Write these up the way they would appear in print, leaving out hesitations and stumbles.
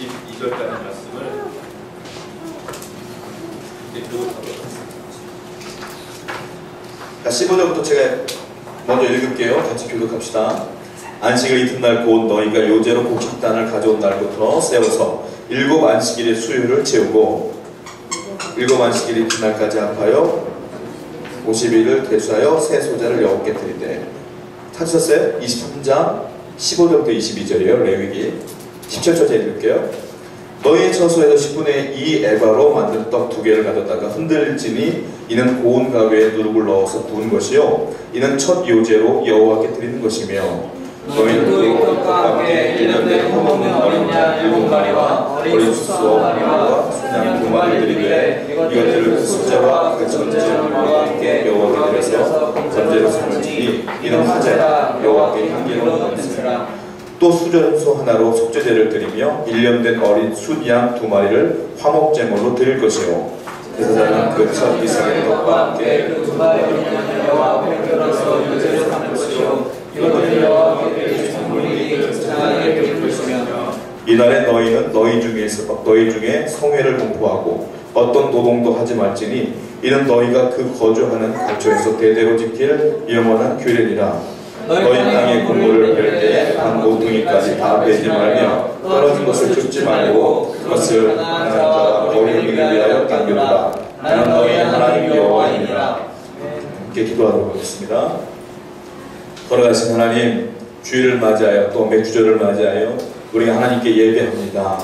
22절까지 말씀을 교독하도록 하겠습니다. 15절부터 제가 먼저 읽을게요. 같이 교독합시다. 안식일 이튿날 곧 너희가 요제로 곡식단을 가져온 날부터 세워서 7 안식일의 수요를 채우고 7 안식일 이튿날까지 합하여 50일을 계수하여 새 소재를 여호와께 드리되. 찾으셨어요? 23장 15절부터 22절이에요. 레위기 17절 제가 읽을게요. 너희의 처소에서 10분의 2 에바로 만든 떡 2개를 가져다가 흔들지니 이는 고운 가루에 누룩을 넣어서 부은 것이요 이는 첫 요제로 여호와께 드리는 것이며 너희는 그 떡과 함께 1년 된 허먹는 어린 양 7마리와 어린 수소 1마리와 순양 2마리를 드리되 이것들을 그 숫자와 그 전제물과 함께 여호와께 드려서 전제로 삼을지니 이는 화제라 여호와께 향기로운 냄새라. 또 수전소 하나로 속죄제를 드리며 1년 된 어린 순양 2마리를 화목제물로 드릴 것이요 제사장은 그 첫 이삭의 떡과 함께 그 2마리를 여호와 앞에 들어서 요제로 삼을 것이요 이것을 여호와 앞에 드릴 선물이 제사장에게 드릴 것이며 이날에 너희는 너희 중에 성회를 공포하고 어떤 노동도 하지 말지니 이는 너희가 그 거주하는 거처에서 대대로 지킬 영원한 규례니라. 너희 땅의 공물을 뺄 때에 한 모퉁이까지 다 빼지 말며 떨어진 것을 줍지 말고 그것을 가난한 자와 어린이를 위하여 남겨두라. 나는 너희 하나님 여호와이니라. 함께 기도하도록 하겠습니다. 걸어가신 하나님, 주일을 맞이하여 또 맥주절을 맞이하여 우리가 하나님께 예배합니다.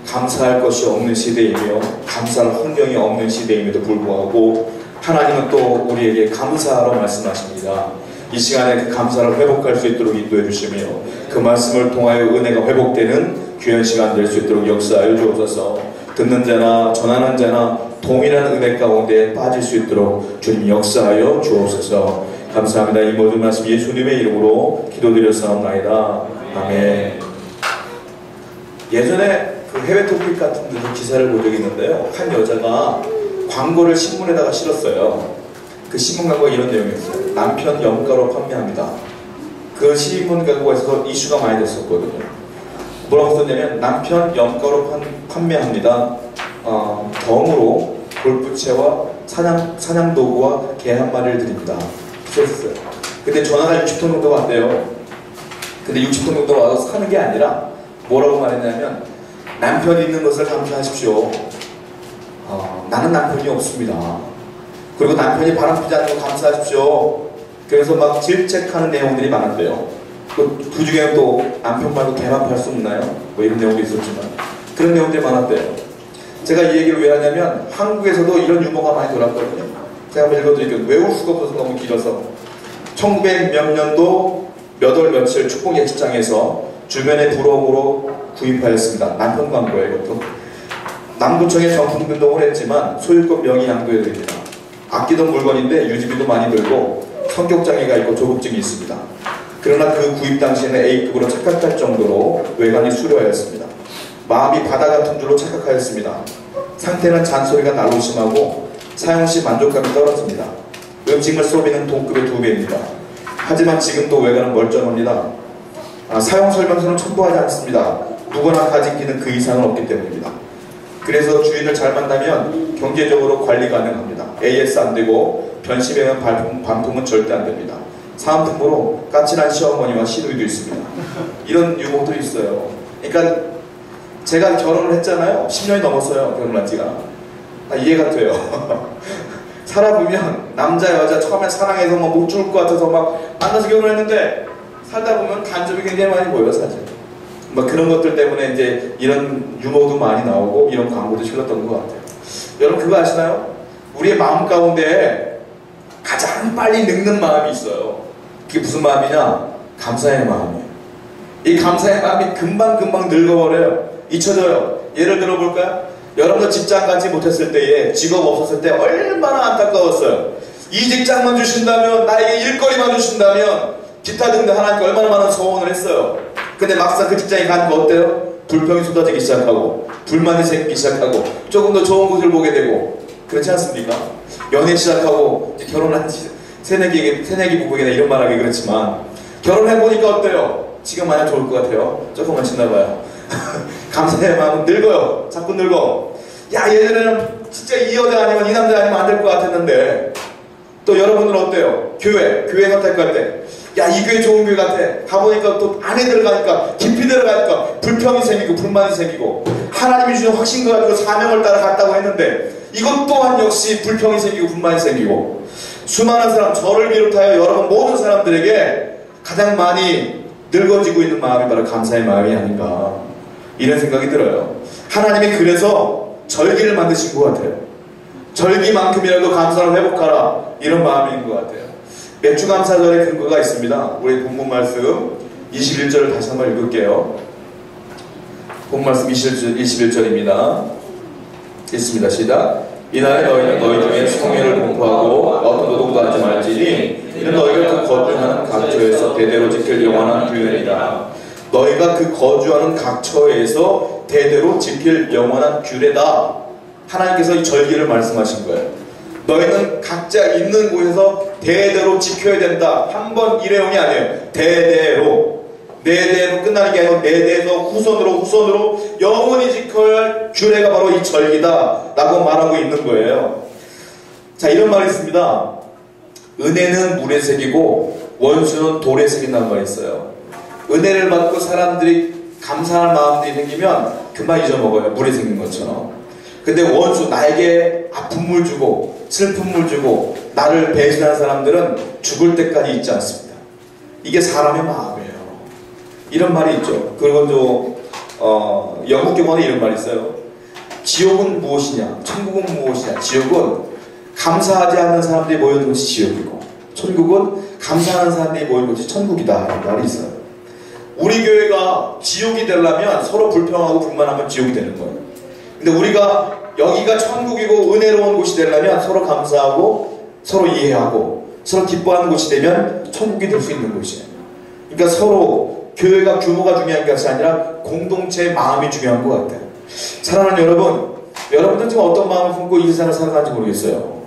감사할 것이 없는 시대이며 감사할 환경이 없는 시대임에도 불구하고 하나님은 또 우리에게 감사하러 말씀하십니다. 이 시간에 그 감사를 회복할 수 있도록 인도해 주시며 그 말씀을 통하여 은혜가 회복되는 귀한 시간 될 수 있도록 역사하여 주옵소서. 듣는 자나 전하는 자나 동일한 은혜 가운데 빠질 수 있도록 주님 역사하여 주옵소서. 감사합니다. 이 모든 말씀 예수님의 이름으로 기도드렸사옵나이다. 아멘. 예전에 그 해외 토픽 같은 데서 기사를 본 적이 있는데요. 한 여자가 광고를 신문에다가 실었어요. 그 신문 광고가 이런 내용이었어요. 남편 염가로 판매합니다. 그 신문 광고에서 이슈가 많이 됐었거든요. 뭐라고 썼냐면 남편 염가로 판매합니다. 덤으로 골프채와 사냥 도구와 개 한 마리를 드립니다. 그랬어요. 근데 전화가 60통 정도 왔대요. 근데 60통 정도 와서 사는 게 아니라 뭐라고 말했냐면 남편이 있는 것을 감사하십시오. 나는 남편이 없습니다. 그리고 남편이 바람피지 않는 거 감사하십시오. 그래서 막 질책하는 내용들이 많았대요. 그 중에 또 남편 말고 개만 팔 수 없나요? 뭐 이런 내용도 있었지만 그런 내용들이 많았대요. 제가 이 얘기를 왜 하냐면 한국에서도 이런 유머가 많이 돌았거든요. 제가 한번 읽어드릴게요. 외울 수가 없어서 너무 길어서. 1900 몇 년도 몇 월 며칠 축복 예식장에서 주변의 부러움으로 구입하였습니다. 남편 광고예요. 이것도. 남구청에 정품 등록을 했지만 소유권 명의 양도해드립니다. 아끼던 물건인데 유지비도 많이 들고 성격장애가 있고 조급증이 있습니다. 그러나 그 구입 당시에는 A급으로 착각할 정도로 외관이 수려하였습니다. 마음이 바다 같은 줄로 착각하였습니다. 상태는 잔소리가 날로 심하고 사용시 만족감이 떨어집니다. 음식물 소비는 동급의 2배입니다. 하지만 지금도 외관은 멀쩡합니다. 사용 설명서는 첨부하지 않습니다. 누구나 가진 기는 그 이상은 없기 때문입니다. 그래서 주인을 잘 만나면 경제적으로 관리 가능합니다. AS 안 되고 변심해온 반품은 절대 안 됩니다. 사은품으로 까칠한 시어머니와 시누이도 있습니다. 이런 유머들이 있어요. 그러니까 제가 결혼을 했잖아요. 10년이 넘었어요. 결혼한 지가. 이해가 돼요. 살아보면 남자 여자 처음에 사랑해서 막 못 죽을 것 같아서 막 만나서 결혼했는데 살다 보면 간접이 굉장히 많이 보여요. 사실. 뭐 그런 것들 때문에 이제 이런 유머도 많이 나오고 이런 광고도 실렸던 것 같아요. 여러분 그거 아시나요? 우리의 마음 가운데 가장 빨리 늙는 마음이 있어요. 그게 무슨 마음이냐? 감사의 마음이에요. 이 감사의 마음이 금방 늙어버려요. 잊혀져요. 예를 들어 볼까요? 여러분도 직장 가지 못했을 때에 직업 없었을 때 얼마나 안타까웠어요. 이 직장만 주신다면 나에게 일거리만 주신다면 기타 등등 하나님께 얼마나 많은 소원을 했어요. 근데 막상 그 직장에 가니까 어때요? 불평이 쏟아지기 시작하고 불만이 생기기 시작하고 조금 더 좋은 곳을 보게 되고 그렇지 않습니까? 연애 시작하고 결혼한 새내기 부부에게나 이런 말하기 그렇지만 결혼해보니까 어때요? 지금 마냥 좋을 것 같아요? 조금만 지나봐요. 감사의 마음은 늙어요. 자꾸 늙어. 야, 예전에는 진짜 이 여자 아니면 이 남자 아니면 안 될 것 같았는데, 또 여러분은 어때요? 교회 선택할 때, 야, 이 교회 좋은 교회 같아. 가보니까 또 안에 들어가니까, 깊이 들어가니까 불평이 생기고 불만이 생기고, 하나님이 주신 확신과 가지고 사명을 따라 갔다고 했는데, 이것 또한 역시 불평이 생기고 불만이 생기고, 수많은 사람, 저를 비롯하여 여러분 모든 사람들에게 가장 많이 늙어지고 있는 마음이 바로 감사의 마음이 아닌가, 이런 생각이 들어요. 하나님이 그래서 절기를 만드신 것 같아요. 절기만큼이라도 감사를 회복하라, 이런 마음인 것 같아요. 맥주감사절의 근거가 있습니다. 우리 본문 말씀 21절을 다시 한번 읽을게요. 본문 말씀 21절입니다. 읽습니다. 시작. 이날에 너희는 너희 중에 성회를 공포하고 어떤 노동도 하지 말지니 이는 너희가 그 거주하는 각처에서 대대로 지킬 영원한 규례이다. 너희가 그 거주하는 각처에서 대대로 지킬 영원한 규례다. 하나님께서 이 절기를 말씀하신 거예요. 너희는 각자 있는 곳에서 대대로 지켜야 된다. 한 번 일회용이 아니에요. 대대로. 네 대로 끝나는 게 아니고 네 대에서 후손으로 영원히 지켜야 할 규례가 바로 이 절기다 라고 말하고 있는 거예요. 자, 이런 말이 있습니다. 은혜는 물에 새기고 원수는 돌에 새긴다는 말이 있어요. 은혜를 받고 사람들이 감사할 마음들이 생기면 금방 잊어먹어요. 물에 새긴 것처럼. 근데 원수, 나에게 아픔을 주고 슬픔을 주고 나를 배신한 사람들은 죽을 때까지 잊지 않습니다. 이게 사람의 마음이에요. 이런 말이 있죠. 그리고 또 영국 경원에 이런 말이 있어요. 지옥은 무엇이냐? 천국은 무엇이냐? 지옥은 감사하지 않는 사람들이 모여든 것이 지옥이고, 천국은 감사하는 사람들이 모여든 것이 천국이다, 라는 말이 있어요. 우리 교회가 지옥이 되려면 서로 불평하고 불만하면 지옥이 되는 거예요. 근데 우리가 여기가 천국이고 은혜로운 곳이 되려면 서로 감사하고 서로 이해하고 서로 기뻐하는 곳이 되면 천국이 될 수 있는 곳이에요. 그러니까 서로 교회가 규모가 중요한 것이 아니라 공동체의 마음이 중요한 것 같아요. 사랑하는 여러분, 여러분들 지금 어떤 마음을 품고 이 세상을 살아가는지 모르겠어요.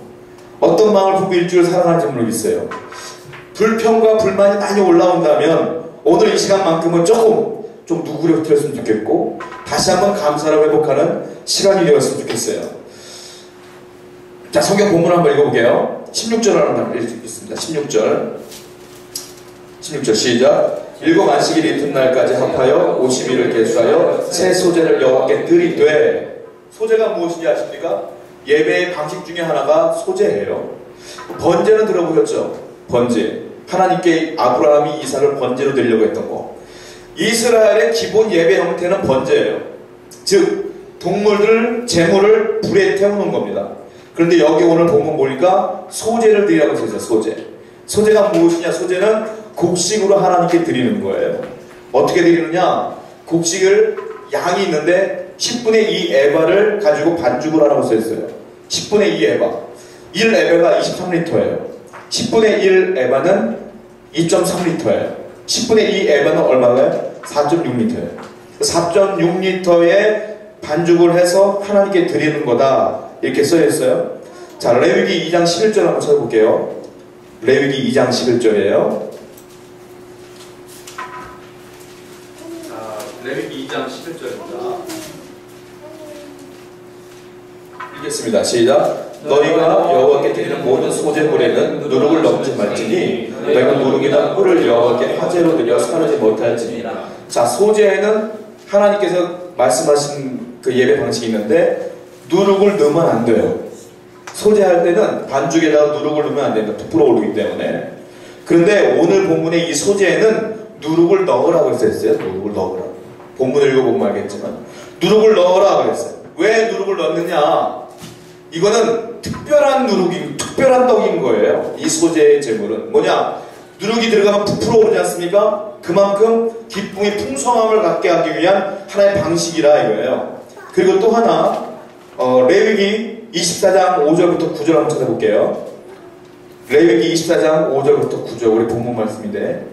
어떤 마음을 품고 일주일을 살아가는지 모르겠어요. 불평과 불만이 많이 올라온다면 오늘 이 시간만큼은 좀 누구려뜨렸으면 좋겠고 다시 한번 감사를 회복하는 시간이 되었으면 좋겠어요. 자, 성경 본문 한번 읽어볼게요. 16절을 한번 읽겠습니다. 16절 시작. 일곱 안식일 이튿날까지 합하여 50일을 계수하여 새 소제를 여호와께 드리되. 소제가 무엇인지 아십니까? 예배의 방식 중에 하나가 소제예요. 번제는 들어보셨죠? 번제. 하나님께 아브라함이 이삭을 번제로 드리려고 했던 거. 이스라엘의 기본 예배 형태는 번제예요. 즉 동물들, 제물을 불에 태우는 겁니다. 그런데 여기 오늘 본문 보니까 소제를 드리라고 했어요. 소제가 무엇이냐? 소제는 곡식으로 하나님께 드리는 거예요. 어떻게 드리느냐? 곡식을 양이 있는데 10분의 2 에바를 가지고 반죽을 하라고 써있어요. 10분의 2 에바. 1에바가 23리터예요. 10분의 1 에바는 2.3리터예요. 10분의 2 에바는 얼마가요? 4.6리터예요. 4.6리터의 반죽을 해서 하나님께 드리는 거다, 이렇게 써있어요. 자, 레위기 2장 11절 한번 찾아볼게요. 레위기 2장 11절이에요. 레위기 2장 11절입니다. 읽겠습니다. 시작. 너희가 여호와께 드리는 모든 소제물에는 누룩을 넣지 말지니 너희가 누룩이나 꿀을 여호와께 화제로 드려 사르지 못할지니라. 자, 소제에는 하나님께서 말씀하신 그 예배 방식이 있는데 누룩을 넣으면 안 돼요. 소제할 때는 반죽에다가 누룩을 넣으면 안 됩니다. 부풀어 오르기 때문에. 그런데 오늘 본문의 이 소제에는 누룩을 넣으라고 했어요. 누룩을 넣으라. 본문을 읽어보면 알겠지만 누룩을 넣으라 그랬어요. 왜 누룩을 넣느냐? 이거는 특별한 특별한 떡인 거예요. 이 소제의 제물은 뭐냐? 누룩이 들어가면 부풀어 오르지 않습니까? 그만큼 기쁨이 풍성함을 갖게 하기 위한 하나의 방식이라 이거예요. 그리고 또 하나, 레위기 24장 5절부터 9절 한번 찾아볼게요. 레위기 24장 5절부터 9절, 우리 본문 말씀인데,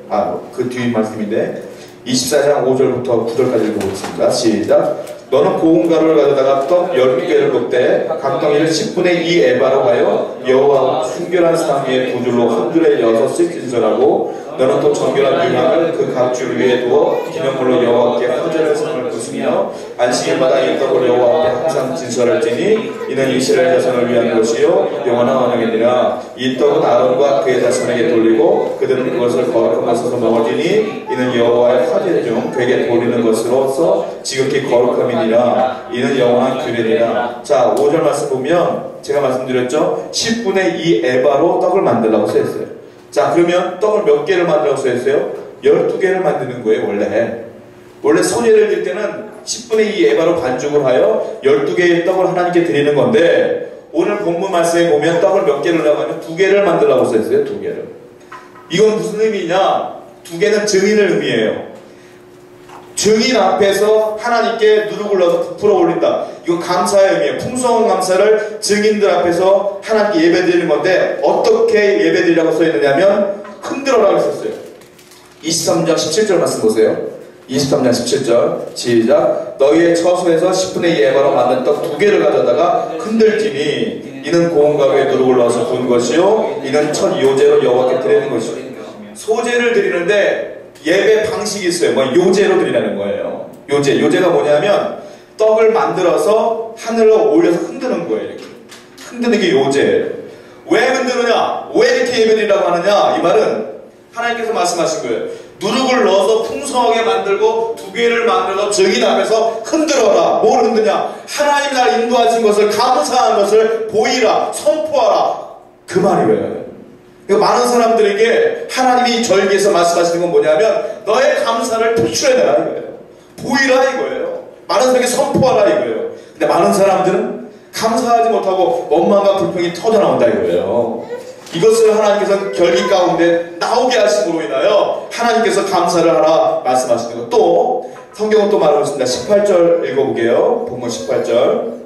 그 뒤 말씀인데 24장 5절부터 9절까지 읽어보겠습니다. 시작. 너는 고운 가루를 가져다가 떡 10개를 굽되 각 덩이를 10분의 2 에바로 하여 여호와 순결한 상 위에 두 줄로 한 줄에 6씩 진설하고 너는 또 정결한 유향을 그 각 줄 위에 두어 기념물로 여호와께 화제를 삼을 것이며 하시며 안식일마다 이 떡을 여호와 앞에 항상 진설할지니 이는 이스라엘 자손을 위한 것이요 영원한 언약이니라. 이 떡은 아론과 그의 자손에게 돌리고 그들은 그것을 거룩한 것으로 먹을지니 이는 여호와의 화제 중 그에게 돌리는 것으로서 지극히 거룩함이니라. 이는 영원한 규례니라. 자, 5절 말씀 보면 제가 말씀드렸죠. 10분의 2 에바로 떡을 만들라고 써있어요. 자, 그러면 떡을 몇 개를 만들라고 써있어요? 12개를 만드는 거예요. 원래 소제를 드릴 때는 10분의 2 에바로 반죽을 하여 12개의 떡을 하나님께 드리는 건데, 오늘 본문 말씀에 보면 떡을 몇 개를 하려고 하면 2개를 만들라고 써있어요. 2개를. 이건 무슨 의미냐? 2개는 증인을 의미해요. 증인 앞에서 하나님께 누룩을 넣어서 부풀어 올린다. 이거 감사의 의미예요. 풍성한 감사를 증인들 앞에서 하나님께 예배드리는 건데, 어떻게 예배드리라고 써있느냐면 흔들어라고 했었어요. 23장 17절 말씀 보세요. 23장 17절 시작. 너희의 처소에서 10분의 2 에바로 만든 떡 2개를 가져다가 흔들지니 이는 고운 가루에 누룩을 넣어서 부은 것이요 이는 첫 요제로 여호와께 드리는 것이요. 소제를 드리는데 예배 방식이 있어요. 뭐 요제로 드리라는 거예요. 요제가 뭐냐면 떡을 만들어서 하늘로 올려서 흔드는 거예요. 이렇게 흔드는 게 요제예요. 왜 흔드느냐? 왜 이렇게 예배드리라고 하느냐? 이 말은 하나님께서 말씀하신 거예요. 누룩을 넣어서 풍성하게 만들고 2개를 만들어서 증인 앞에서 흔들어라. 뭘 흔드냐? 하나님 나를 인도하신 것을, 감사한 것을 보이라, 선포하라. 그 말이에요. 많은 사람들에게 하나님이 절기에서 말씀하시는 건 뭐냐면 너의 감사를 표출해내라 이거예요. 보이라 이거예요. 많은 사람에게 선포하라 이거예요. 근데 많은 사람들은 감사하지 못하고 원망과 불평이 터져나온다 이거예요. 이것을 하나님께서 결기 가운데 나오게 하심으로 인하여 하나님께서 감사를 하라 말씀하시는 것. 또 성경은 또 말하고 있습니다. 18절 읽어보게요. 본문 18절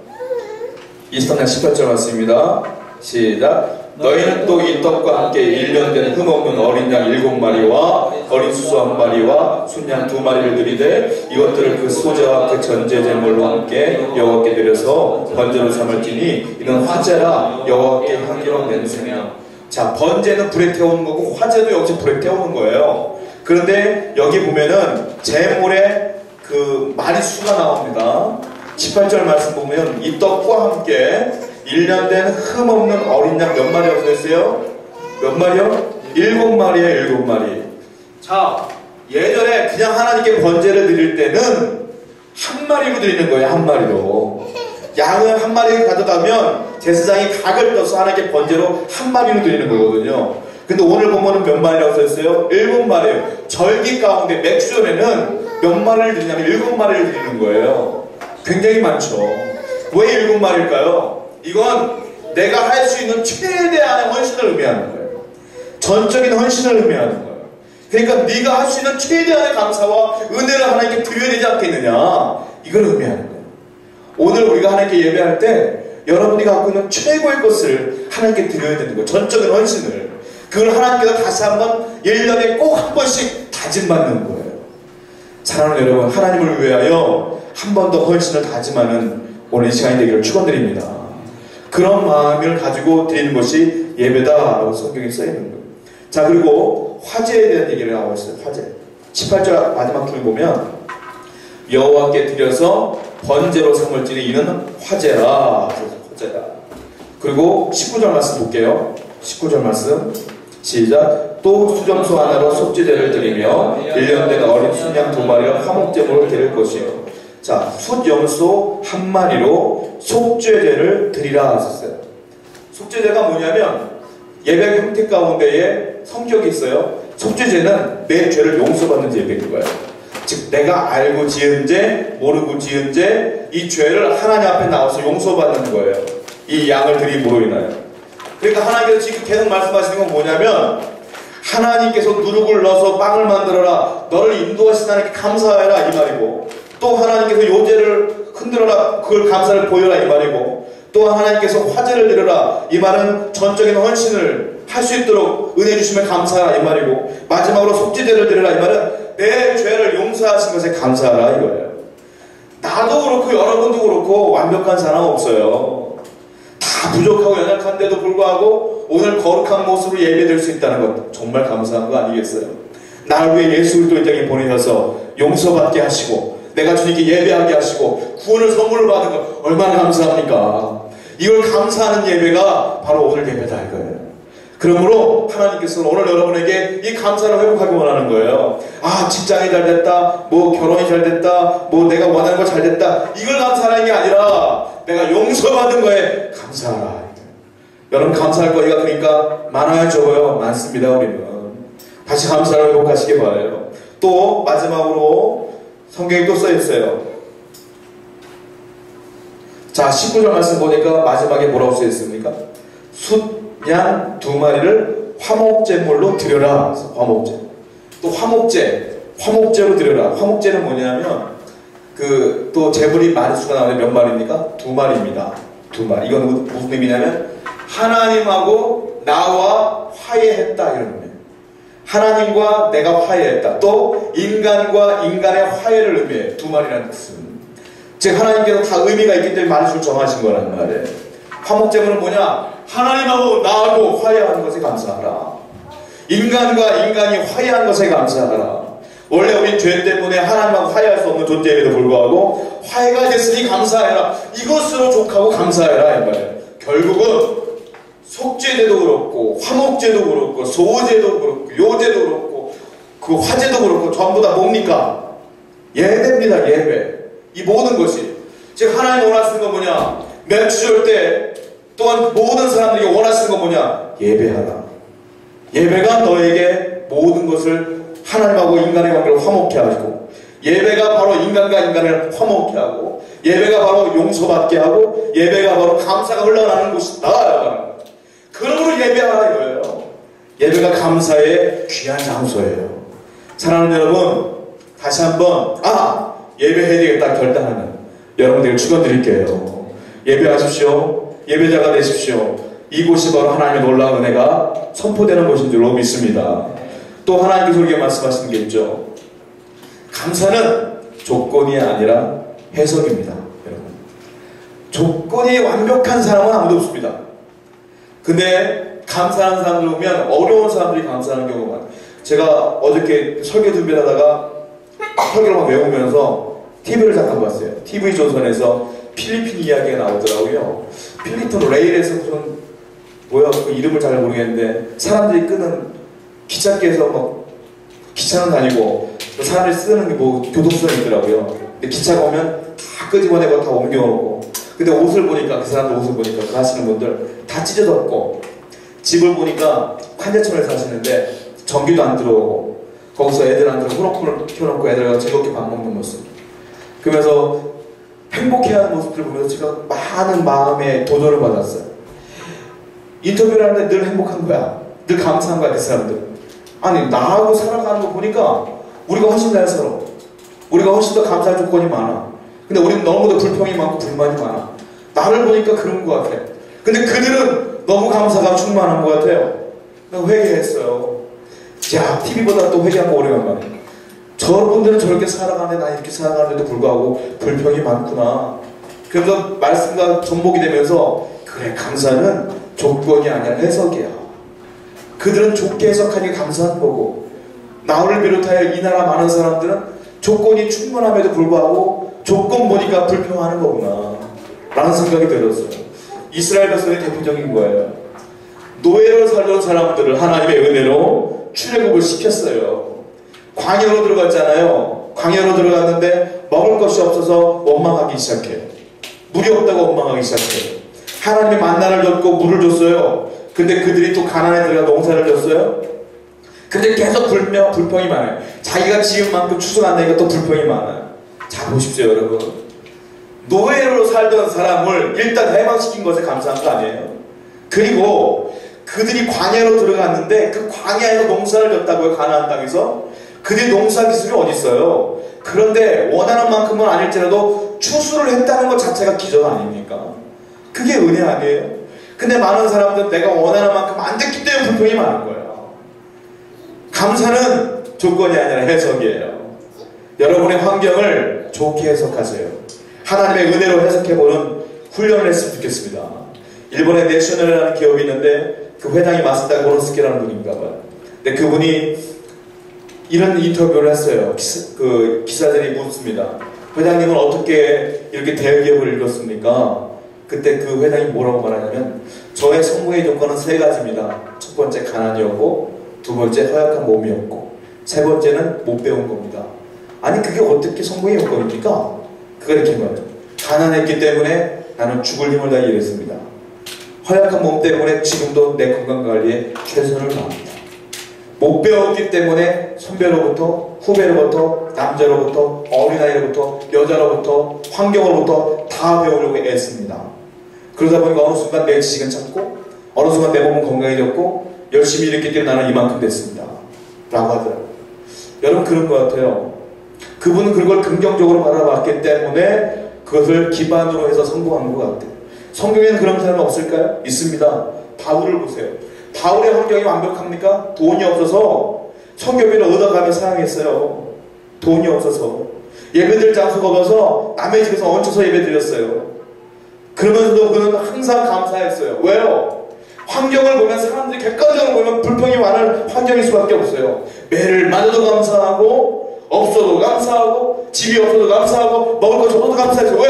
23장 18절 말씀입니다. 시작. 너희는 또 이 떡과 함께 1년 된 흠없는 어린 양 7마리와 어린 수소 1마리와 순양 2마리를 드리되 이것들을 그 소제와 그 전제 제물로 함께 여호와께 드려서 번제로 삼을지니 이는 화제라 여호와께 향기로운 냄새냐. 자, 번제는 불에 태우는 거고 화제도 역시 불에 태우는 거예요. 그런데 여기 보면은 제물에 그 마리수가 나옵니다. 18절 말씀 보면 이 떡과 함께 1년 된 흠없는 어린 양 몇 마리라고 써있어요? 몇 마리요? 7마리에요. 7마리. 자, 예전에 그냥 하나님께 번제를 드릴 때는 한 마리로 드리는 거예요. 한 마리로. 양을 한 마리를 가져가면 제사장이 각을 떠서 하나님께 번제로 한 마리로 드리는 거거든요. 근데 오늘 보면은 몇 마리라고 써있어요? 7마리예요. 절기 가운데 맥주전에는 몇 마리를 드리냐면 7마리를 드리는 거예요. 굉장히 많죠. 왜 7마리일까요? 이건 내가 할 수 있는 최대한의 헌신을 의미하는 거예요. 전적인 헌신을 의미하는 거예요. 그러니까 네가 할 수 있는 최대한의 감사와 은혜를 하나님께 드려야 되지 않겠느냐, 이걸 의미하는 거예요. 오늘 우리가 하나님께 예배할 때 여러분이 갖고 있는 최고의 것을 하나님께 드려야 되는 거예요. 전적인 헌신을. 그걸 하나님께서 다시 한번 1년에 꼭 한 번씩 다짐받는 거예요. 사랑하는 여러분, 하나님을 위하여 한 번 더 헌신을 다짐하는 오늘 이 시간이 되기를 축원드립니다. 그런 마음을 가지고 드리는 것이 예배다라고 성경에 써있는 거예요. 자, 그리고 화제에 대한 얘기를 하고 있어요. 화제. 18절 마지막 줄을 보면 여호와께 드려서 번제로 삼을지니 이는 화제라. 화제다. 그리고 19절 말씀 볼게요. 19절 말씀 시작. 또 수점소 하나로 속죄제를 드리며 1년 된 어린 순양 2마리와 화목제물을 드릴 것이요. 자, 숫염소 1마리로 속죄제를 드리라 하셨어요. 속죄제가 뭐냐면 예배 형태 가운데에 성격이 있어요. 속죄제는 내 죄를 용서받는 예배인 거예요. 즉 내가 알고 지은 죄, 모르고 지은 죄, 이 죄를 하나님 앞에 나와서 용서받는 거예요. 이 양을 드림으로 인하여. 그러니까 하나님께서 지금 계속 말씀하시는 건 뭐냐면 하나님께서 누룩을 넣어서 빵을 만들어라, 너를 인도하신 하나님께 감사해라 이 말이고, 또 하나님께서 요제를 흔들어라, 그걸 감사를 보여라 이 말이고, 또 하나님께서 화제를 드려라 이 말은 전적인 헌신을 할 수 있도록 은혜 주시면 감사하라 이 말이고, 마지막으로 속죄제를 드려라 이 말은 내 죄를 용서하신 것에 감사하라 이거예요. 나도 그렇고 여러분도 그렇고 완벽한 사람 없어요. 다 부족하고 연약한데도 불구하고 오늘 거룩한 모습으로 예배될 수 있다는 것 정말 감사한 거 아니겠어요? 나를 위해 예수 그리스도 이 땅에 보내셔서 용서받게 하시고 내가 주님께 예배하게 하시고 구원을 선물로 받은 거 얼마나 감사합니까? 이걸 감사하는 예배가 바로 오늘 예배다 이거예요. 그러므로 하나님께서는 오늘 여러분에게 이 감사를 회복하기 원하는 거예요. 아, 직장이 잘 됐다, 뭐 결혼이 잘 됐다, 뭐 내가 원하는 거 잘 됐다, 이걸 감사하는 게 아니라 내가 용서받은 거에 감사하라. 여러분, 감사할 거리가 그러니까 많아요, 적어요? 많습니다. 우리는 다시 감사를 회복하시기 바라요. 또 마지막으로 성경에 또 써있어요. 자, 19절 말씀 보니까 마지막에 뭐라고 써있습니까? 숫양 2마리를 화목제물로 드려라. 화목제. 또 화목제로 드려라. 화목제는 뭐냐면 또 제물이 마리수가 나오는데 몇 마리입니까? 2마리입니다. 2마리. 이건 무슨 의미냐면 하나님하고 나와 화해했다 이런 의미예요. 하나님과 내가 화해했다. 또 인간과 인간의 화해를 의미해요. 2마리라는 뜻은. 즉 하나님께서 다 의미가 있기 때문에 마리수를 정하신 거란 말이에요. 화목제물은 뭐냐? 하나님하고 나하고 화해하는 것에 감사하라. 인간과 인간이 화해한 것에 감사하라. 원래 우리 죄 때문에 하나님하고 화해할 수 없는 존재임에도 불구하고 화해가 됐으니 감사해라. 이것으로 족하고 감사해라 이 말이에요. 결국은 속죄제도 그렇고 화목제도 그렇고 소제도 그렇고 요제도 그렇고 그 화제도 그렇고 전부 다 뭡니까? 예배입니다. 예배. 이 모든 것이 즉 하나님 원하시는 건 뭐냐? 멸치절 때 또한 모든 사람들이 원하시는 건 뭐냐? 예배하라. 예배가 너에게 모든 것을 하나님하고 인간의 관계를 화목케 하시고 예배가 바로 인간과 인간을 화목케 하고 예배가 바로 용서받게 하고 예배가 바로 감사가 흘러나가는 곳이다. 그러므로 예배하라 이거예요. 예배가 감사의 귀한 장소예요. 사랑하는 여러분, 다시 한번 예배해야 되겠다 결단하는 여러분들에게 축원드릴게요. 예배하십시오. 예배자가 되십시오. 이곳이 바로 하나님의 놀라운 은혜가 선포되는 곳인 줄로 믿습니다. 또 하나님께서 우리에게 말씀하시는 게 있죠. 감사는 조건이 아니라 해석입니다. 여러분, 조건이 완벽한 사람은 아무도 없습니다. 근데 감사하는 사람들 보면 어려운 사람들이 감사하는 경우가 많아요. 제가 어저께 설교 준비를 하다가 설교를 막 외우면서 TV를 잠깐 봤어요. TV조선에서 필리핀 이야기가 나오더라고요. 필리핀 레일에서 무슨 그 이름을 잘 모르겠는데 사람들이 끄는 기찻길에서 막 기차는 다니고 사람들이 쓰는 게 뭐 교통수단이 있더라고요. 근데 기차가 오면 다 끄집어내고 다 옮겨오고 근데 옷을 보니까 그 사람들 옷을 보니까 그 하시는 분들 다 찢어졌고 집을 보니까 환자촌에 사시는데 전기도 안 들어오고 거기서 애들한테 후럭후럭 켜놓고 애들과 즐겁게 밥 먹는 모습 그러면서 행복해하는 모습들을 보면서 제가 많은 마음의 도전을 받았어요. 인터뷰를 하는데 늘 행복한 거야. 늘 감사한 거야 그 사람들. 아니 나하고 살아가는 거 보니까 우리가 훨씬 잘 살아. 우리가 훨씬 더 감사할 조건이 많아. 근데 우리는 너무도 불평이 많고 불만이 많아. 나를 보니까 그런 것 같아. 근데 그들은 너무 감사가 충만한 것 같아요. 내가 회개했어요. 야, TV보다 또 회개한 거 오래간만에. 저분들은 저렇게 살아가는데 나 이렇게 살아가는데도 불구하고 불평이 많구나. 그래서 말씀과 접목이 되면서 그래, 감사는 조건이 아니라 해석이야. 그들은 좋게 해석하니 감사한 거고 나를 비롯하여 이 나라 많은 사람들은 조건이 충분함에도 불구하고 조건 보니까 불평하는 거구나 라는 생각이 들었어요. 이스라엘 백성의 대표적인 거예요. 노예로 살던 사람들을 하나님의 은혜로 출애굽을 시켰어요. 광야로 들어갔잖아요. 광야로 들어갔는데 먹을 것이 없어서 원망하기 시작해요. 물이 없다고 원망하기 시작해요. 하나님이 만나를 줬고 물을 줬어요. 근데 그들이 또 가나안에 들어가 농사를 줬어요. 근데 계속 불평이 많아요. 자기가 지은 만큼 추수가 안 되니까 또 불평이 많아요. 자, 보십시오 여러분. 노예로 살던 사람을 일단 해방시킨 것에 감사한 거 아니에요? 그리고 그들이 광야로 들어갔는데 그 광야에서 농사를 졌다고요. 가나안 땅에서. 그들이 농사 기술이 어디 있어요? 그런데 원하는 만큼은 아닐지라도 추수를 했다는 것 자체가 기적 아닙니까? 그게 은혜 아니에요? 근데 많은 사람들은 내가 원하는 만큼 안 됐기 때문에 불평이 많은 거예요. 감사는 조건이 아니라 해석이에요. 여러분의 환경을 좋게 해석하세요. 하나님의 은혜로 해석해보는 훈련을 했으면 좋겠습니다. 일본의 내셔널이라는 기업이 있는데 그 회장이 마사다 고로스케라는 분인가 봐요. 근데 그분이 이런 인터뷰를 했어요. 기사들이 묻습니다. 회장님은 어떻게 이렇게 대기업을 읽었습니까? 그때 그 회장이 뭐라고 말하냐면 저의 성공의 조건은 세 가지입니다. 첫 번째 가난이었고, 두 번째 허약한 몸이었고, 세 번째는 못 배운 겁니다. 아니 그게 어떻게 성공의 요건입니까? 그가 이렇게 말해요. 가난했기 때문에 나는 죽을 힘을 다해 일했습니다. 허약한 몸 때문에 지금도 내 건강관리에 최선을 다합니다. 못 배웠기 때문에 선배로부터, 후배로부터, 남자로부터, 어린아이로부터, 여자로부터, 환경으로부터 다 배우려고 애씁니다. 그러다 보니까 어느 순간 내 지식은 찾고, 어느 순간 내 몸은 건강해졌고, 열심히 일했기 때문에 나는 이만큼 됐습니다. 라고 하더라고요. 여러분 그런 것 같아요. 그분은 그걸 긍정적으로 바라봤기 때문에 그것을 기반으로 해서 성공한 것 같아요. 성경에는 그런 사람은 없을까요? 있습니다. 바울을 보세요. 바울의 환경이 완벽합니까? 돈이 없어서 성경비를 얻어가며 사랑했어요. 돈이 없어서 예배드릴 장소가 없어서 남의 집에서 얹혀서 예배드렸어요. 그러면서도 그는 항상 감사했어요. 왜요? 환경을 보면 사람들이 객관적으로 보면 불평이 많은 환경일 수밖에 없어요. 매를 맞아도 감사하고, 없어도 감사하고, 집이 없어도 감사하고, 먹을 것이 없어도 감사해서 왜?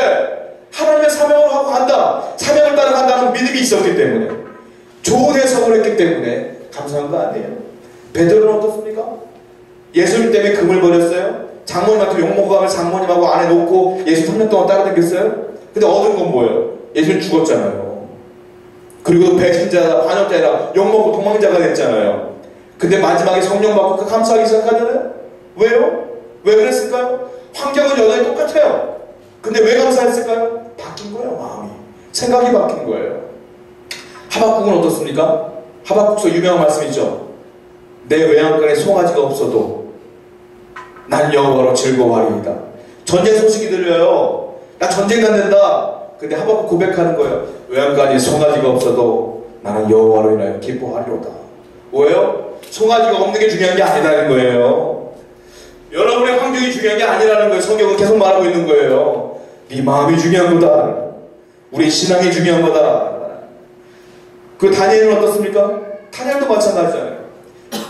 하나님의 사명을 하고 간다. 사명을 따라 간다는 믿음이 있었기 때문에, 좋은 해석을 했기 때문에 감사한 거 아니에요. 베드로는 어떻습니까? 예수님 때문에 금을 버렸어요. 장모님한테 욕먹고 가면 장모님하고 안에 놓고 예수 3년 동안 따라다녔어요. 근데 얻은 건 뭐예요? 예수님 죽었잖아요. 그리고 배신자, 반역자라 욕먹고 도망자가 됐잖아요. 근데 마지막에 성령 받고 그 감사하기 시작하잖아요. 왜요? 왜 그랬을까요? 환경은 여전히 똑같아요. 근데 왜 감사했을까요? 바뀐 거예요. 마음이. 생각이 바뀐 거예요. 하박국은 어떻습니까? 하박국서 유명한 말씀 있죠. 내 외양간에 송아지가 없어도 난 여호와로 즐거워하리이다. 전쟁 소식이 들려요. 나 전쟁 간댄다. 근데 하박국 고백하는 거예요. 외양간에 송아지가 없어도 나는 여호와로 인하여 기뻐하리로다. 왜요? 송아지가 없는 게 중요한 게 아니라는 거예요. 여러분의 환경이 중요한 게 아니라는 거예요. 성경은 계속 말하고 있는 거예요. 네 마음이 중요한 거다. 우리 신앙이 중요한 거다. 그 다니엘은 어떻습니까? 다니엘도 마찬가지잖아요.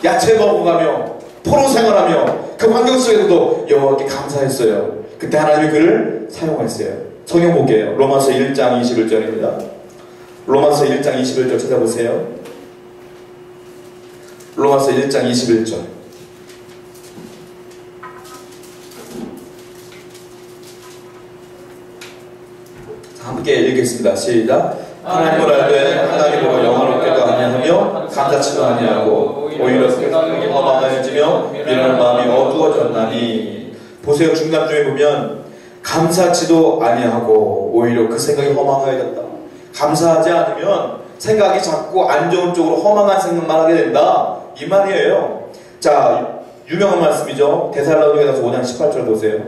야채 먹어가며 포로 생활하며 그 환경 속에서도 여호와께 감사했어요. 그때 하나님이 그를 사용했어요. 성경 볼게요. 로마서 1장 21절입니다. 로마서 1장 21절 찾아보세요. 로마서 1장 21절. 함께 읽겠습니다. 시작. 하나님을 알되 하나님으로 영원롭게도 아니하며 감사치도 아니하고 오히려 세상이 허망해지며 미련한 마음이 어두워졌나니. 보세요. 중간중에 보면 감사치도 아니하고 오히려 그 생각이 허망해졌다. 감사하지 않으면 생각이 자꾸 안 좋은 쪽으로 허망한 생각만 하게 된다. 이 말이에요. 자, 유명한 말씀이죠. 데살로니가전서 5장 18절 보세요.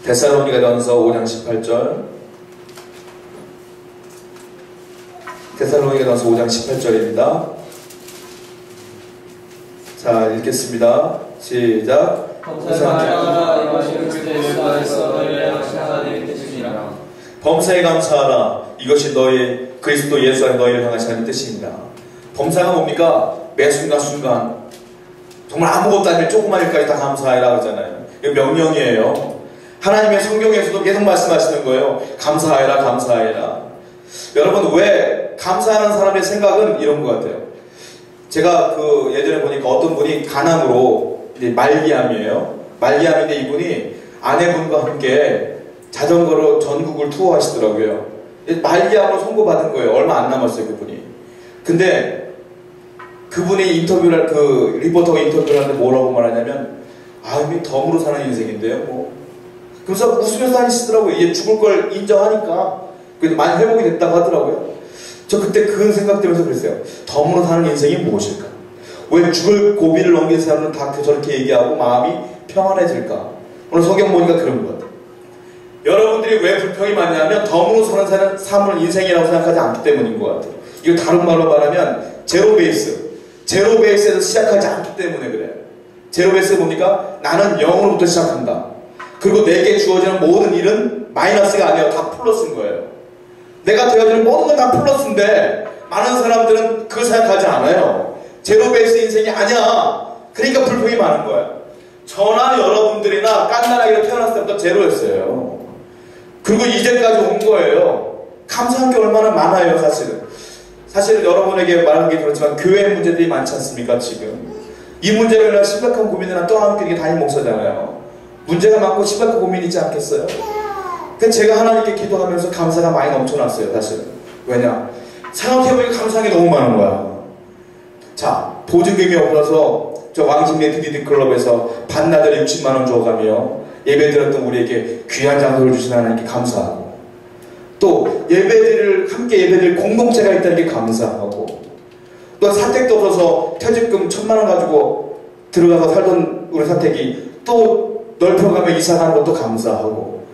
데살로니가전서 5장 18절. 데살로니가전서 5장 18절입니다. 자, 읽겠습니다. 시작. 범사에 감사하라. 이것이 너희 그리스도 예수 안에 너희를 향한 하나님의 뜻입니다. 범사가 뭡니까? 매 순간순간 정말 아무것도 아니면 조그만 일까지 다 감사해라 그러잖아요. 이거 명령이에요. 하나님의 성경에서도 계속 말씀하시는 거예요. 감사해라, 감사해라. 여러분, 왜 감사하는 사람의 생각은 이런 것 같아요. 제가 그 예전에 보니까 어떤 분이 간암으로 이제 말기암이에요. 말기암인데 이분이 아내분과 함께 자전거로 전국을 투어하시더라고요. 말기암으로 선고받은 거예요. 얼마 안 남았어요, 그분이. 근데 그분이 인터뷰를, 그 리포터가 인터뷰를 하는데 뭐라고 말하냐면, 아, 이게 덤으로 사는 인생인데요, 뭐. 그래서 웃으면서 하시더라고요. 이제 죽을 걸 인정하니까. 그래도 많이 회복이 됐다고 하더라고요. 저 그때 그 생각되면서 그랬어요. 덤으로 사는 인생이 무엇일까? 왜 죽을 고비를 넘긴 사람은 다 저렇게 얘기하고 마음이 평안해질까? 오늘 성경 보니까 그런 것 같아요. 여러분들이 왜 불평이 많냐면 덤으로 사는 삶을 인생이라고 생각하지 않기 때문인 것 같아요. 이거 다른 말로 말하면 제로 베이스. 제로 베이스에서 시작하지 않기 때문에 그래요. 제로 베이스가 뭡니까? 나는 0으로부터 시작한다. 그리고 내게 주어지는 모든 일은 마이너스가 아니라 다 플러스인 거예요. 내가 되어지는 모든 건 다 플러스인데 많은 사람들은 그걸 생각하지 않아요. 제로 베이스 인생이 아니야. 그러니까 불평이 많은 거야. 저나 여러분들이나 깐난아기로 태어났을 때부터 제로였어요. 그리고 이제까지 온 거예요. 감사한 게 얼마나 많아요, 사실은. 사실 여러분에게 말하는 게 그렇지만 교회 문제들이 많지 않습니까, 지금? 이 문제로 인한 심각한 고민이나 떠안게 담임 목사잖아요. 문제가 많고 심각한 고민이 있지 않겠어요? 그래서 제가 하나님께 기도하면서 감사가 많이 넘쳐났어요, 사실은. 왜냐? 생각해보니까 감사한 게 너무 많은 거야. 자, 보증금이 없어서 저 왕십리 디디디 클럽에서 반나절에 60만원 줘가며 예배 드렸던 우리에게 귀한 장소를 주신 하나님께 감사하고, 또 함께 예배드릴 공동체가 있다는 게 감사하고, 또 사택도 없어서 퇴직금 1000만원 가지고 들어가서 살던 우리 사택이 또 넓혀가며 이사가는 것도 감사하고,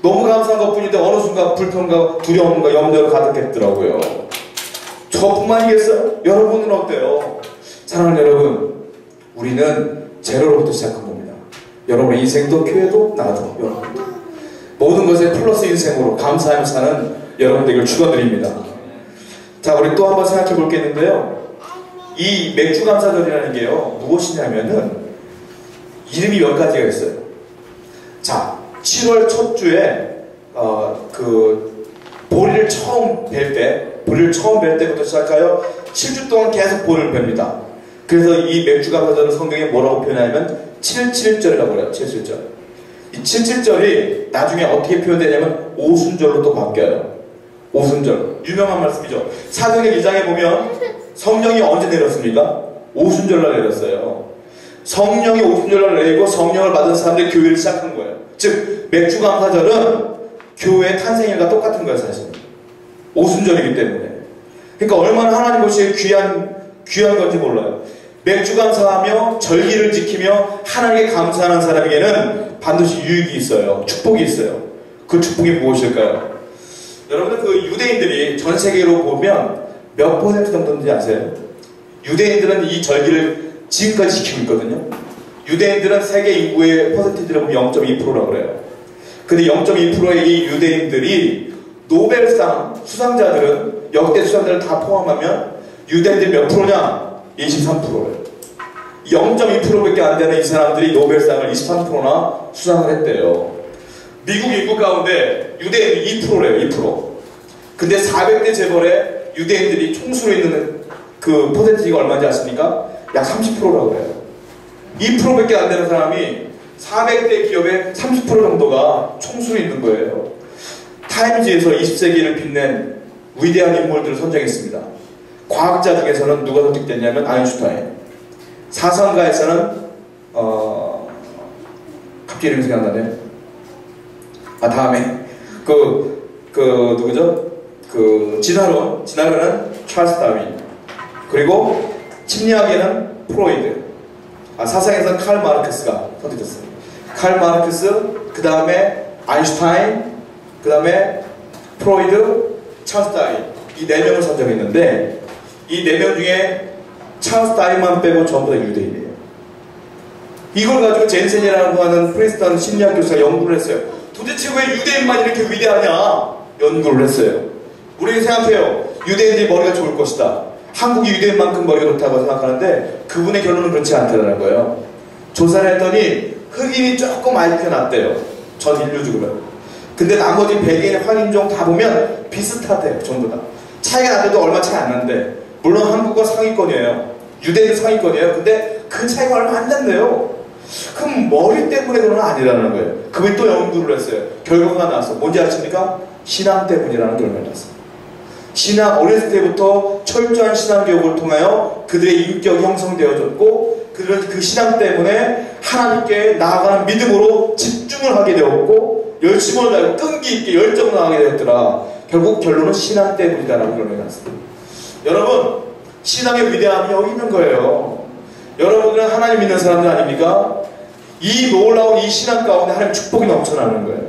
너무 감사한 것뿐인데 어느 순간 불평과 두려움과 염려가 가득했더라고요. 저뿐만이겠어요? 여러분은 어때요? 사랑하는 여러분, 우리는 제로로부터 시작한 겁니다. 여러분의 인생도 교회도 나도 여러분도 모든 것에 플러스 인생으로 감사하며 사는 여러분들에게 축원드립니다. 자, 우리 또 한번 생각해 볼 게 있는데요. 이 맥주 감사절이라는 게요, 무엇이냐면은 이름이 몇 가지가 있어요. 자, 7월 첫 주에 보리를 처음 뵐 때부터 시작하여 7주 동안 계속 보리를 뵙니다. 그래서 이 맥주 감사절은 성경에 뭐라고 표현하냐면 77절이라고 그래요. 77절. 이 77절이 나중에 어떻게 표현되냐면 오순절로 또 바뀌어요. 오순절. 유명한 말씀이죠. 사도행전 2장에 보면 성령이 언제 내렸습니까? 오순절날 내렸어요. 성령이 오순절날 내리고 성령을 받은 사람들이 교회를 시작한 거예요. 즉 맥주 감사절은 교회의 탄생일과 똑같은 거예요, 사실. 오순절이기 때문에. 그러니까 얼마나 하나님 보시기에 귀한 건지 몰라요. 맥주 감사하며 절기를 지키며 하나님께 감사하는 사람에게는 반드시 유익이 있어요. 축복이 있어요. 그 축복이 무엇일까요? 여러분들 그 유대인들이 전 세계로 보면 몇 퍼센트 정도인지 아세요? 유대인들은 이 절기를 지금까지 지키고 있거든요. 유대인들은 세계 인구의 퍼센티지를 보면 0.2%라고 그래요. 근데 0.2%의 이 유대인들이 노벨상 수상자들은 역대 수상자를 다 포함하면 유대인들이 몇 프로냐? 23%예요. 0.2%밖에 안 되는 이 사람들이 노벨상을 23%나 수상을 했대요. 미국 인구 가운데 유대인이 2%래요. 2%. 근데 400대 재벌의 유대인들이 총수로 있는 그 퍼센티지가 얼마인지 아십니까? 약 30%라고 해요. 2%밖에 안 되는 사람이 400대 기업의 30% 정도가 총수로 있는 거예요. 타임지에서 20세기를 빛낸 위대한 인물들을 선정했습니다. 과학자 중에서는 누가 선택됐냐면 아인슈타인. 사상가에서는 갑자기 이름이 생각나네요. 다음에 누구죠? 진화론은 찰스 다윈. 그리고 심리학에는 프로이드. 사상에서는 칼 마르크스가 선택됐어요. 칼 마르크스, 그 다음에 아인슈타인, 그 다음에 프로이드, 찰스 다윈. 이 4명을 선정했는데 이 4명 중에 찰스 다윈만 빼고 전부 다 유대인이에요. 이걸 가지고 젠센이라고 하는 프린스턴 심리학 교수가 연구를 했어요. 도대체 왜 유대인만 이렇게 위대하냐? 연구를 했어요. 우리가 생각해요. 유대인들이 머리가 좋을 것이다. 한국이 유대인만큼 머리가 좋다고 생각하는데 그분의 결론은 그렇지 않다는 거예요. 조사를 했더니 흑인이 조금 IQ가 낮대요. 전 인류적으로. 근데 나머지 백인, 황인종 다 보면 비슷하대요. 전부 다. 차이가 나도 얼마 차이 안 나는데, 물론 한국은 상위권이에요. 유대인은 상위권이에요. 근데 그 차이가 얼마 안 난대요. 그럼 머리 때문에 그런 건 아니라는 거예요. 그분이 또 연구를 했어요. 결과가 나왔어. 뭔지 아십니까? 신앙 때문이라는 결과가 나왔어요. 신앙, 어렸을 때부터 철저한 신앙 교육을 통하여 그들의 인격이 형성되어졌고, 그들은 그 신앙 때문에 하나님께 나아가는 믿음으로 집중을 하게 되었고, 열심을 다하고 끈기 있게 열정을 나가게 되었더라. 결국 결론은 신앙 때문이다라고 결론이 났습니다. 여러분, 신앙의 위대함이 여기 있는 거예요. 여러분들은 하나님 믿는 사람들 아닙니까? 이 놀라운 이 신앙 가운데 하나님 축복이 넘쳐나는 거예요.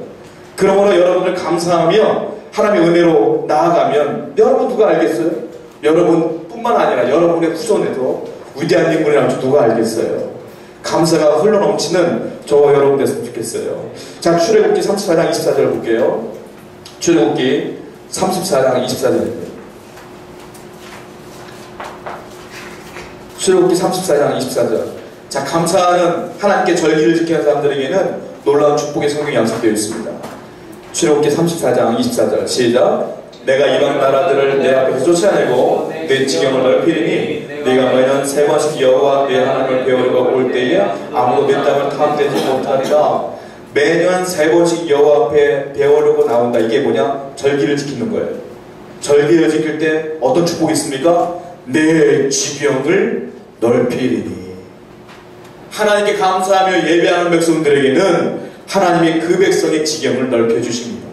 그러므로 여러분들 감사하며 하나님의 은혜로 나아가면 여러분 누가 알겠어요? 여러분뿐만 아니라 여러분의 후손에도 위대한 인물이라는 줄 누가 알겠어요? 감사가 흘러넘치는 저와 여러분 됐으면 좋겠어요. 자, 출애굽기 34장 24절을 볼게요. 출애굽기 34장 24절입니다. 출애굽기 34장 24절. 자, 감사하는 하나님께 절기를 지키는 사람들에게는 놀라운 축복의 성경이 약속되어 있습니다. 출애굽기 34장 24절 시작. 내가 이방 나라들을 내 앞에서 쫓아내고 내 지경을 넓히리니 네가 매년 3번씩 여호와 내 하나님을 배우려고 올 때에 아무도 내 땅을 탐내지 못하리라. 매년 3번씩 여호와 앞에 배우려고 나온다. 이게 뭐냐? 절기를 지키는 거예요. 절기를 지킬 때 어떤 축복이 있습니까? 내 지경을 넓히리니. 하나님께 감사하며 예배하는 백성들에게는 하나님이 그 백성의 지경을 넓혀주십니다.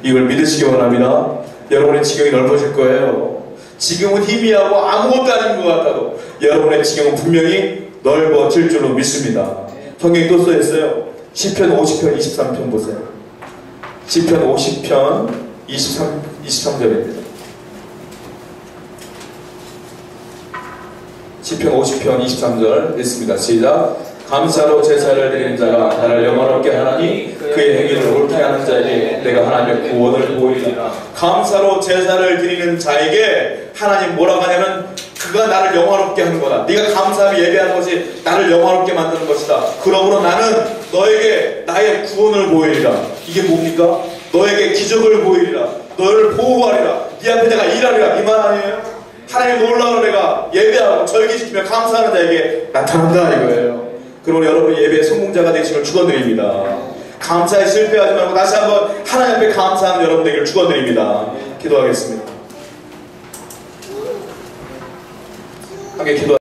이걸 믿으시기 원합니다. 여러분의 지경이 넓어질 거예요. 지경은 희미하고 아무것도 아닌 것 같아도 여러분의 지경은 분명히 넓어질 줄로 믿습니다. 성경이 또 써있어요. 시편 50편 23편 보세요. 시편 50편 23절입니다. 시편 50편 23절 읽습니다. 시작. 감사로 제사를 드리는 자가 나를 영화롭게 하나니 그의 행위를 옳게 하는 자에게 내가 하나님의 구원을 보이리라. 감사로 제사를 드리는 자에게 하나님 뭐라고 하냐면 그가 나를 영화롭게 하는 거다. 네가 감사하며 예배하는 것이 나를 영화롭게 만드는 것이다. 그러므로 나는 너에게 나의 구원을 보이리라. 이게 뭡니까? 너에게 기적을 보이리라. 너를 보호하리라. 네 앞에 내가 일하리라. 이 말 아니에요? 하나님의 놀라운 은혜가 예배하고 절기지키며 감사하는 자에게 나타난다 이거예요. 그러므로 여러분이 예배의 성공자가 되시길 축원드립니다. 감사에 실패하지 말고 다시 한번 하나님 앞에 감사하는 여러분 되기를 축원드립니다. 기도하겠습니다. 함께 기도.